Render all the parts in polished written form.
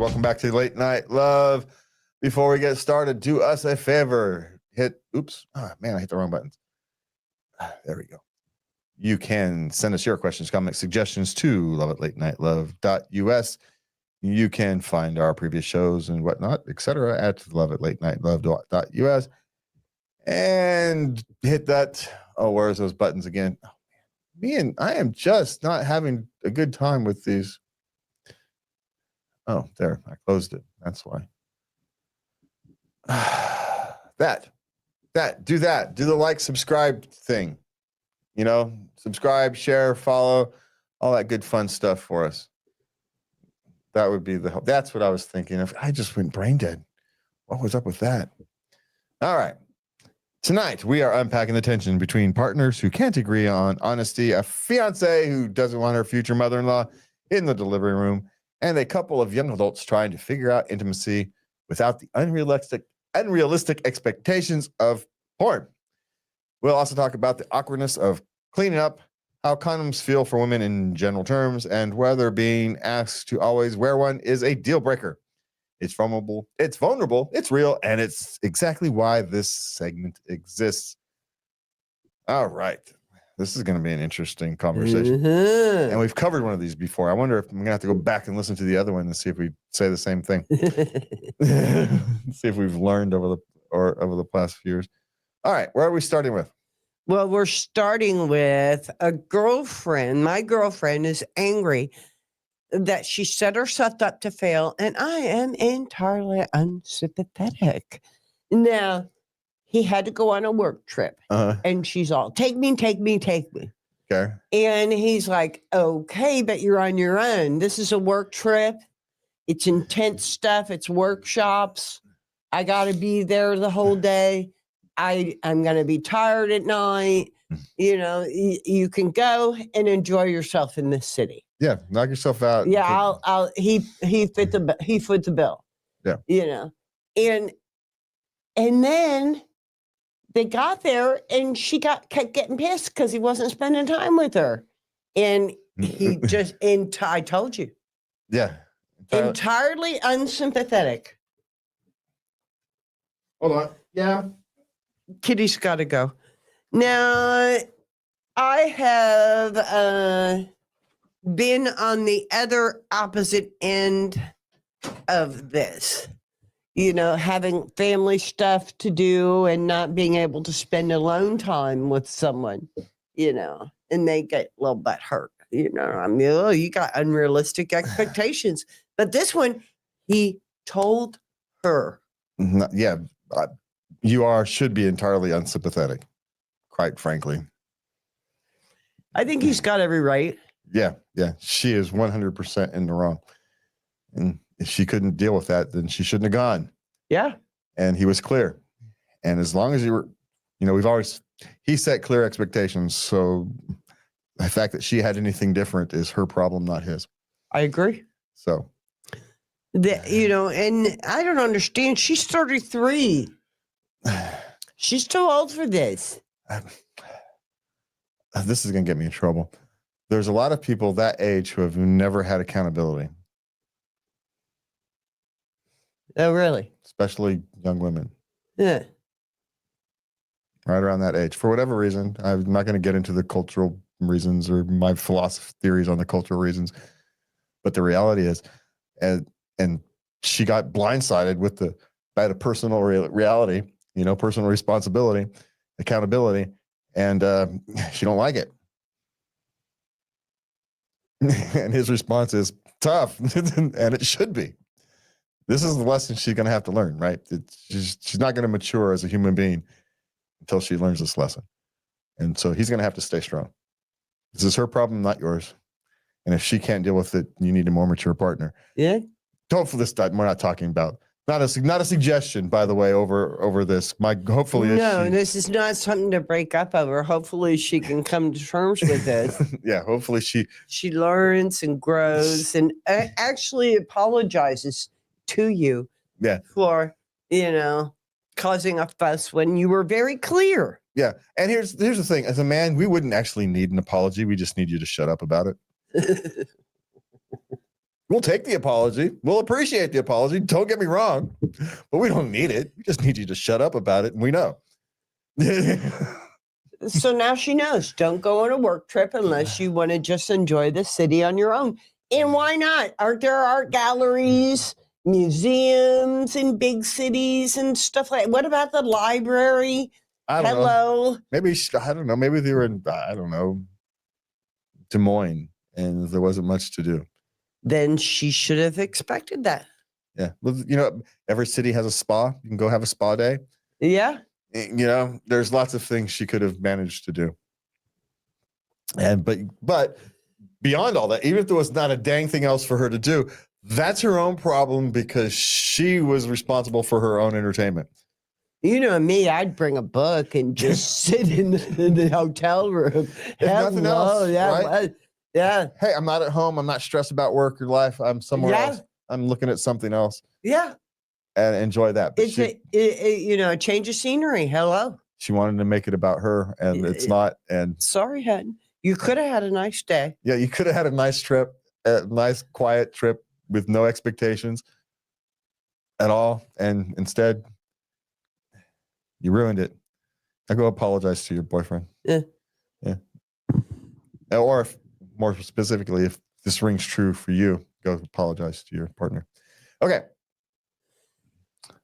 Welcome back to Late Night Love. Before we get started, do us a favor. I hit the wrong buttons. There we go. You can send us your questions, comments, suggestions to loveatlatenightLove.us. You can find our previous shows and whatnot, etc. at loveatlatenightLove.us. And hit that. Oh, where's those buttons again? Oh, man. I am just not having a good time with these. Oh, there. I closed it. That's why. Do the like, subscribe thing. You know, subscribe, share, follow, all that good fun stuff for us. That would be the help. That's what I was thinking of. I just went brain dead. What was up with that? All right. Tonight, we are unpacking the tension between partners who can't agree on honesty, a fiance who doesn't want her future mother-in-law in the delivery room, and a couple of young adults trying to figure out intimacy without the unrealistic expectations of porn. We'll also talk about the awkwardness of cleaning up, how condoms feel for women in general terms, and whether being asked to always wear one is a deal breaker. It's vulnerable, it's real, and it's exactly why this segment exists. All right. This is going to be an interesting conversation. And we've covered one of these before. I wonder if I'm going to have to go back and listen to the other one and see if we say the same thing. See if we've learned over the past few years. All right. Where are we starting with? Well, we're starting with a girlfriend. My girlfriend is angry that she set herself up to fail, and I am entirely unsympathetic. Now, he had to go on a work trip, and she's all, take me. Okay. And he's like, okay, but you're on your own. This is a work trip. It's intense stuff. It's workshops. I got to be there the whole day. I'm going to be tired at night. You know, you can go and enjoy yourself in this city. Yeah, knock yourself out. Yeah, he fit the bill. Yeah. You know. And then they got there and she kept getting pissed because he wasn't spending time with her. And he just I told you. Yeah. Entirely unsympathetic. Hold on. Yeah. Kitty's got to go. Now, I have been on the other opposite end of this. You know, having family stuff to do and not being able to spend alone time with someone, you know, and they get a little bit hurt. You know, I mean, oh, you got unrealistic expectations. But this one, he told her. Yeah. Should be entirely unsympathetic, quite frankly. I think he's got every right. Yeah. She is 100% in the wrong. And if she couldn't deal with that, then she shouldn't have gone. Yeah. And he was clear. And as long as he set clear expectations. So the fact that she had anything different is her problem, not his. I agree. So. You know, and I don't understand. She's 33. She's too old for this. This is going to get me in trouble. There's a lot of people that age who have never had accountability. Oh, really? Especially young women. Yeah. Right around that age. For whatever reason, I'm not going to get into the cultural reasons or my philosophy theories on the cultural reasons. But the reality is, and she got blindsided with the personal reality, you know, personal responsibility, accountability, and she don't like it. And his response is tough, and it should be. This is the lesson she's going to have to learn, right? She's not going to mature as a human being until she learns this lesson. And so he's going to have to stay strong. This is her problem, not yours. And if she can't deal with it, you need a more mature partner. Yeah. Hopefully this time we're not talking about not a suggestion, by the way, over this. This is not something to break up over. Hopefully she can come to terms with this. Yeah, hopefully she learns and grows and actually apologizes to you. Yeah. For, you know, causing a fuss when you were very clear. Yeah. And here's the thing. As a man, we wouldn't actually need an apology. We just need you to shut up about it. We'll take the apology. We'll appreciate the apology. Don't get me wrong, but we don't need it. We just need you to shut up about it, and we know. So now she knows. Don't go on a work trip unless you want to just enjoy the city on your own. And why not? Aren't there art galleries, museums in big cities and stuff like that? What about the library? I don't know. Hello. Maybe, I don't know. Maybe they were in, I don't know, Des Moines, and there wasn't much to do. Then she should have expected that. Yeah. Well, every city has a spa. You can go have a spa day. Yeah. There's lots of things she could have managed to do. And but beyond all that, even if there was not a dang thing else for her to do, that's her own problem because she was responsible for her own entertainment. You know me, I'd bring a book and just sit in the hotel room. If nothing else, yeah, right? Yeah. Hey, I'm not at home. I'm not stressed about work or life. I'm somewhere else. I'm looking at something else. Yeah. And enjoy that. But It's a change of scenery. Hello. She wanted to make it about her, and it's not. And sorry, hun. You could have had a nice day. Yeah, you could have had a nice trip, a nice quiet trip with no expectations at all, and instead, you ruined it. I go apologize to your boyfriend. Yeah. Or more specifically, if this rings true for you, go apologize to your partner. Okay.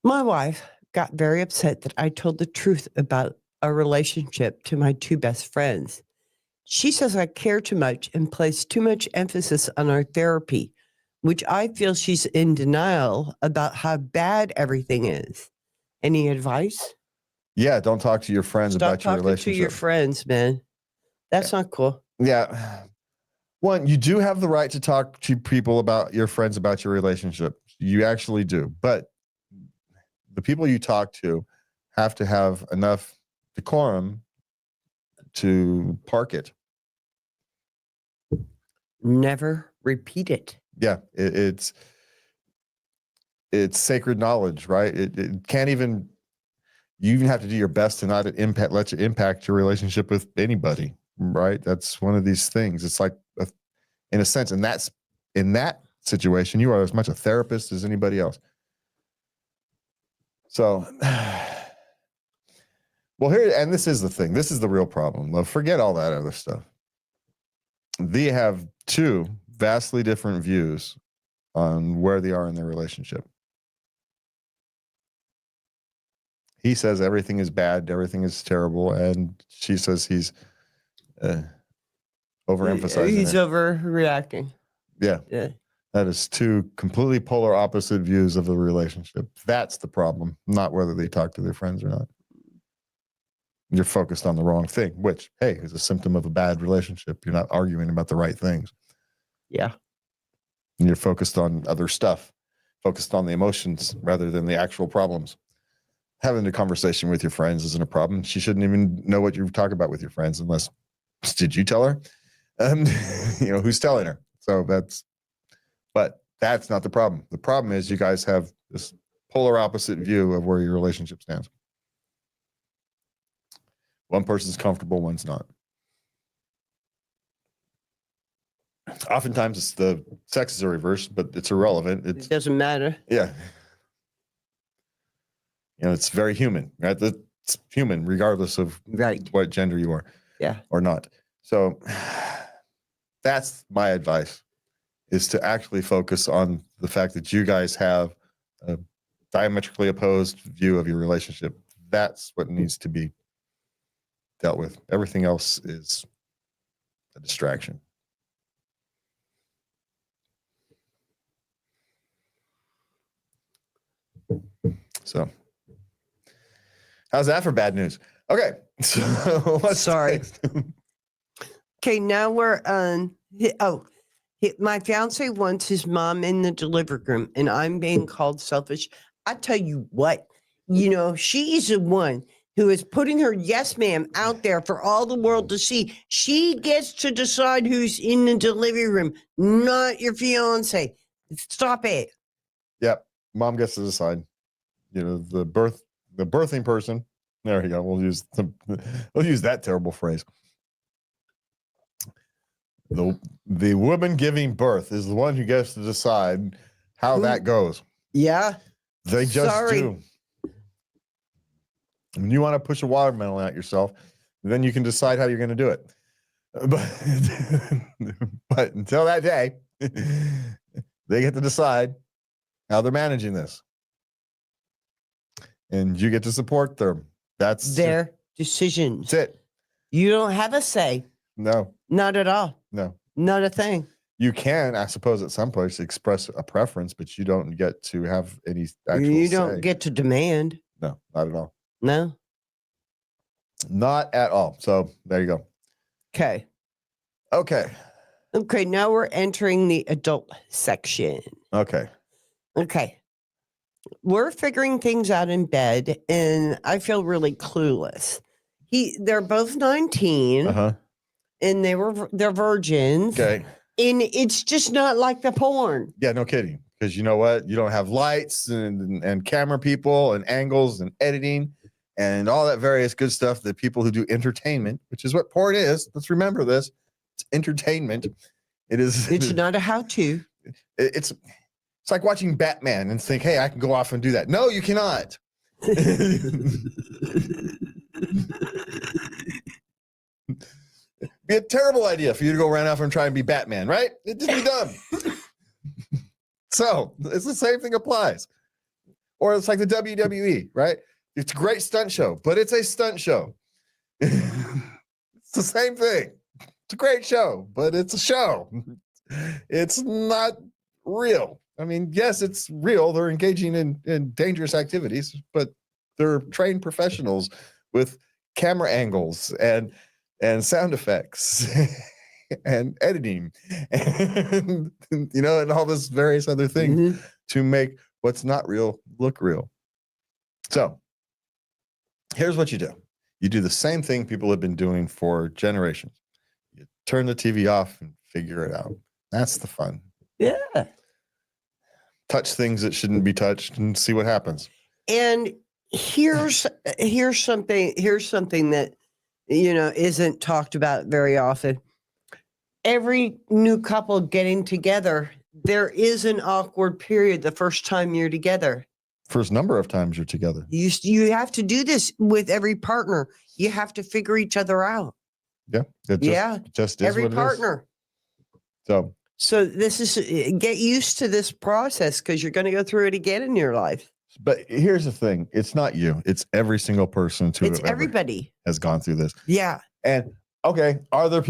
My wife got very upset that I told the truth about our relationship to my two best friends. She says I care too much and place too much emphasis on our therapy, which I feel she's in denial about how bad everything is. Any advice? Yeah, don't talk to your friends Stop about your talking relationship. to your friends, man. That's not cool. Yeah. One, you do have the right to talk to people about your friends about your relationship. You actually do. But the people you talk to have to have enough decorum to park it. Never repeat it. Yeah, it's sacred knowledge, right? It can't even. You even have to do your best to not let you impact your relationship with anybody, right? That's one of these things. It's like, in a sense, and that's in that situation, you are as much a therapist as anybody else. So, well, here, and this is the thing. This is the real problem. Well, forget all that other stuff. They have two vastly different views on where they are in their relationship. He says everything is bad, everything is terrible, and she says he's overemphasizing. He's overreacting. Yeah. That is two completely polar opposite views of the relationship. That's the problem, not whether they talk to their friends or not. You're focused on the wrong thing, which, hey, is a symptom of a bad relationship. You're not arguing about the right things. Yeah. And you're focused on other stuff, focused on the emotions rather than the actual problems. Having a conversation with your friends isn't a problem. She shouldn't even know what you talk about with your friends unless, did you tell her? Who's telling her? So but that's not the problem. The problem is you guys have this polar opposite view of where your relationship stands. One person's comfortable, one's not. Oftentimes it's the sexes are reversed, but it's irrelevant. It doesn't matter. Yeah. It's very human, right? It's human regardless of what gender you are. Yeah. Or not. So that's my advice, is to actually focus on the fact that you guys have a diametrically opposed view of your relationship. That's what needs to be dealt with. Everything else is a distraction. So how's that for bad news? Okay. So Sorry. Okay, now we're on. My fiance wants his mom in the delivery room, and I'm being called selfish. I tell you what, she's the one who is putting her yes ma'am out there for all the world to see. She gets to decide who's in the delivery room, not your fiance. Stop it. Yep. Mom gets to decide. The birthing person. There you go. We'll use that terrible phrase. The woman giving birth is the one who gets to decide how that goes. Yeah. They just Sorry. do. When you want to push a watermelon at yourself, then you can decide how you're going to do it. But until that day, they get to decide how they're managing this. And you get to support them. That's Their decisions. That's it. You don't have a say. No. Not at all. No. Not a thing. You can, I suppose, at some place express a preference, but you don't get to have any actual You say. don't get to demand. No, not at all. No. Not at all. So there you go. Okay. Okay. Okay. Now we're entering the adult section. Okay. Okay. We're figuring things out in bed, and I feel really clueless. They're both 19, and they're virgins. Okay. And it's just not like the porn. Yeah, no kidding. Because you know what? You don't have lights and camera people and angles and editing and all that various good stuff that people who do entertainment, which is what porn is. Let's remember this. It's entertainment. It is. It's not a how-to. It's like watching Batman and think, hey, I can go off and do that. No, you cannot. Be a terrible idea for you to go run off and try and be Batman, right? It'd just be dumb. So it's the same thing applies. Or it's like the WWE, right? It's a great stunt show, but it's a stunt show. It's the same thing. It's a great show, but it's a show. It's not real. I mean, yes, it's real. They're engaging in dangerous activities, but they're trained professionals with camera angles and sound effects and editing and and all this various other things to make what's not real look real. So here's what you do. You do the same thing people have been doing for generations. You turn the TV off and figure it out. That's the fun. Yeah. Touch things that shouldn't be touched and see what happens. And here's something that isn't talked about very often. Every new couple getting together, there is an awkward period the first time you're together. First number of times you're together. You have to do this with every partner. You have to figure each other out. Yeah. Just is every what partner. It is. So this is get used to this process because you're going to go through it again in your life. But here's the thing. It's not you. It's every single person everybody has gone through this. Yeah. And okay, are there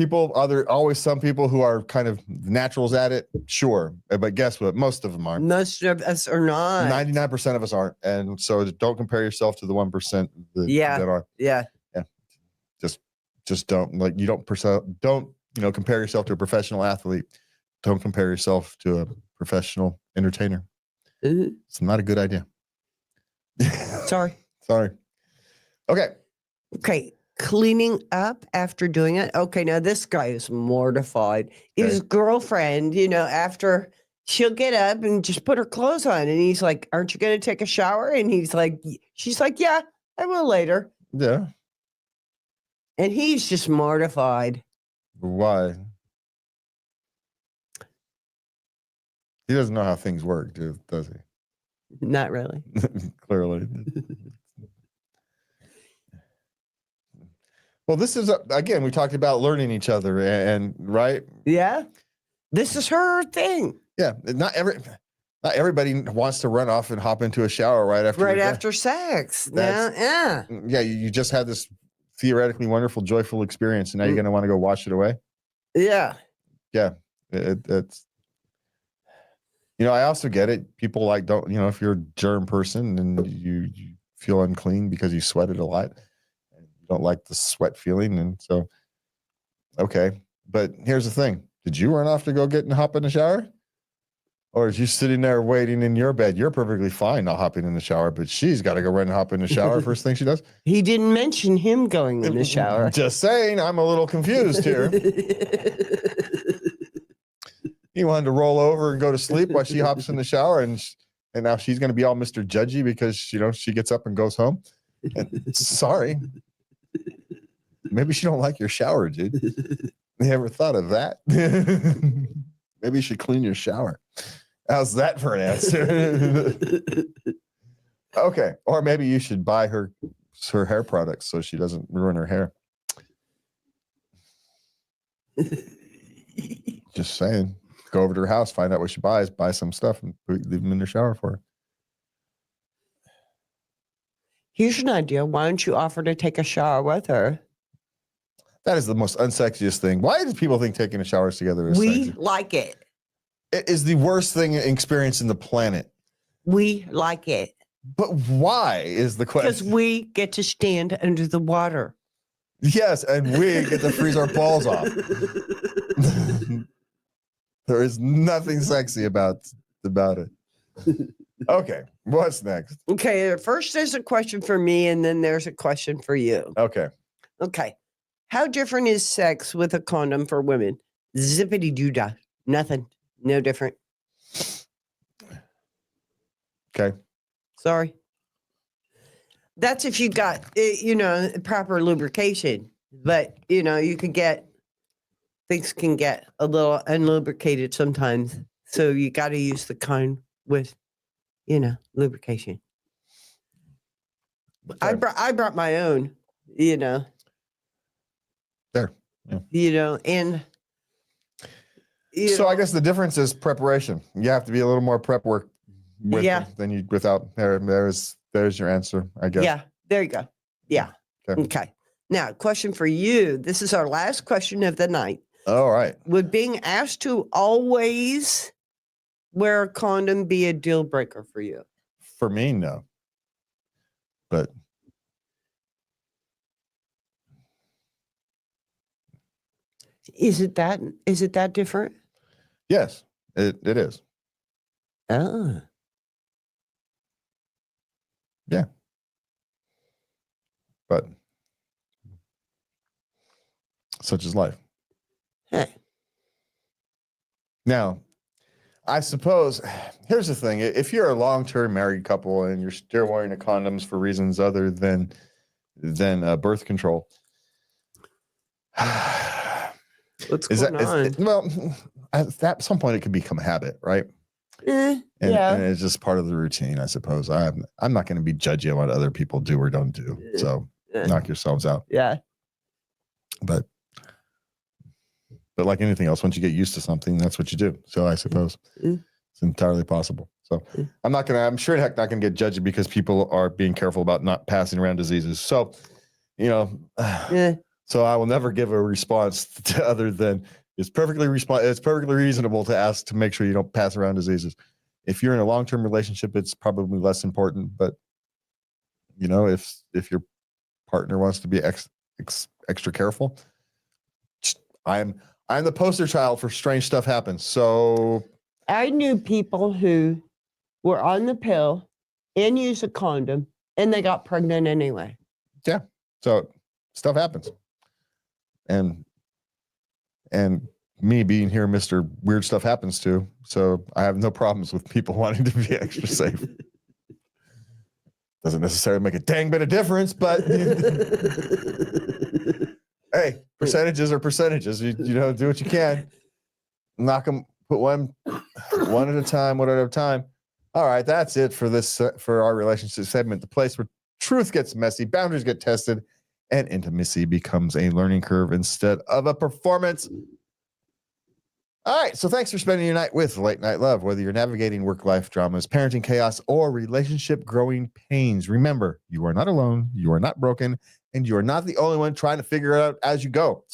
always some people who are kind of naturals at it? Sure. But guess what? Most of them aren't. Most of us are not. 99% of us aren't. And so don't compare yourself to the 1% that are. Yeah. Yeah. Just don't compare yourself to a professional athlete. Don't compare yourself to a professional entertainer. It's not a good idea. Sorry. Okay. Cleaning up after doing it. Okay. Now this guy is mortified. His girlfriend, after she'll get up and just put her clothes on. And he's like, aren't you going to take a shower? And she's like, yeah, I will later. Yeah. And he's just mortified. Why? He doesn't know how things work, does he? Not really. Clearly. Well, this is, again, we talked about learning each other and right? Yeah. This is her thing. Yeah. Not everybody wants to run off and hop into a shower right after sex. Yeah. You just had this theoretically wonderful, joyful experience, and now you're going to want to go wash it away. Yeah. Yeah. It's, I also get it. People if you're a germ person and you feel unclean because you sweated a lot, and you don't like the sweat feeling. And so, okay. But here's the thing. Did you run off to go get and hop in the shower? Or is you sitting there waiting in your bed? You're perfectly fine not hopping in the shower, but she's got to go run and hop in the shower first thing she does. He didn't mention him going in the shower. Just saying, I'm a little confused here. He wanted to roll over and go to sleep while she hops in the shower, and now she's going to be all Mr. Judgy because she gets up and goes home. And, sorry, maybe she don't like your shower, dude. You ever thought of that? Maybe you should clean your shower. How's that for an answer? Okay. Or maybe you should buy her hair products so she doesn't ruin her hair. Just saying. Go over to her house, find out what she buys, buy some stuff, and leave them in the shower for her. Here's an idea. Why don't you offer to take a shower with her? That is the most unsexiest thing. Why do people think taking a shower together is We sexy? like it. It is the worst thing experience in the planet. We like it. But why is the question? Because we get to stand under the water. Yes, and we get to freeze our balls off. There is nothing sexy about it. Okay, what's next? Okay, first there's a question for me, and then there's a question for you. Okay. Okay. How different is sex with a condom for women? Zippity doo dah. Nothing. No different. Okay. Sorry. That's if you got, proper lubrication. But, you could get, things can get a little unlubricated sometimes. So you got to use the kind with, lubrication. Okay. I brought my own, There. Yeah. and. So I guess the difference is preparation. You have to be a little more prep work with than you without. There's your answer, I guess. Yeah, there you go. Yeah. Okay. Now, question for you. This is our last question of the night. All right. Would being asked to always wear a condom be a deal breaker for you? For me, no. But Is it that different? yes, it is. Oh. Yeah. But such is life. Hey. Now, I suppose here's the thing. If you're a long-term married couple and you're still wearing the condoms for reasons other than birth control, What's going on? at some point it could become a habit, right? And it's just part of the routine, I suppose. I'm not going to be judgy on what other people do or don't do. So knock yourselves out. Yeah. But like anything else, once you get used to something, that's what you do. So I suppose it's entirely possible. So I'm sure heck not going to get judged because people are being careful about not passing around diseases. So, so I will never give a response to other than it's perfectly reasonable to ask to make sure you don't pass around diseases. If you're in a long-term relationship, it's probably less important. But if your partner wants to be extra careful, I'm the poster child for strange stuff happens. So I knew people who were on the pill and used a condom, and they got pregnant anyway. Yeah. So stuff happens. And me being here, Mr. Weird Stuff Happens to. So I have no problems with people wanting to be extra safe. Doesn't necessarily make a dang bit of difference, but hey, percentages are percentages. You do what you can. Knock them, put one at a time, one at a time. All right, that's it for our relationship segment, the place where truth gets messy, boundaries get tested, and intimacy becomes a learning curve instead of a performance. All right, so thanks for spending your night with Late Night Love, whether you're navigating work-life dramas, parenting chaos, or relationship growing pains. Remember, you are not alone, you are not broken, and you are not the only one trying to figure it out as you go.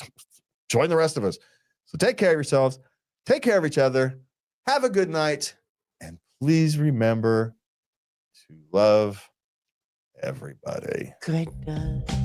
Join the rest of us. So take care of yourselves, take care of each other, have a good night, and please remember to love everybody. Good night.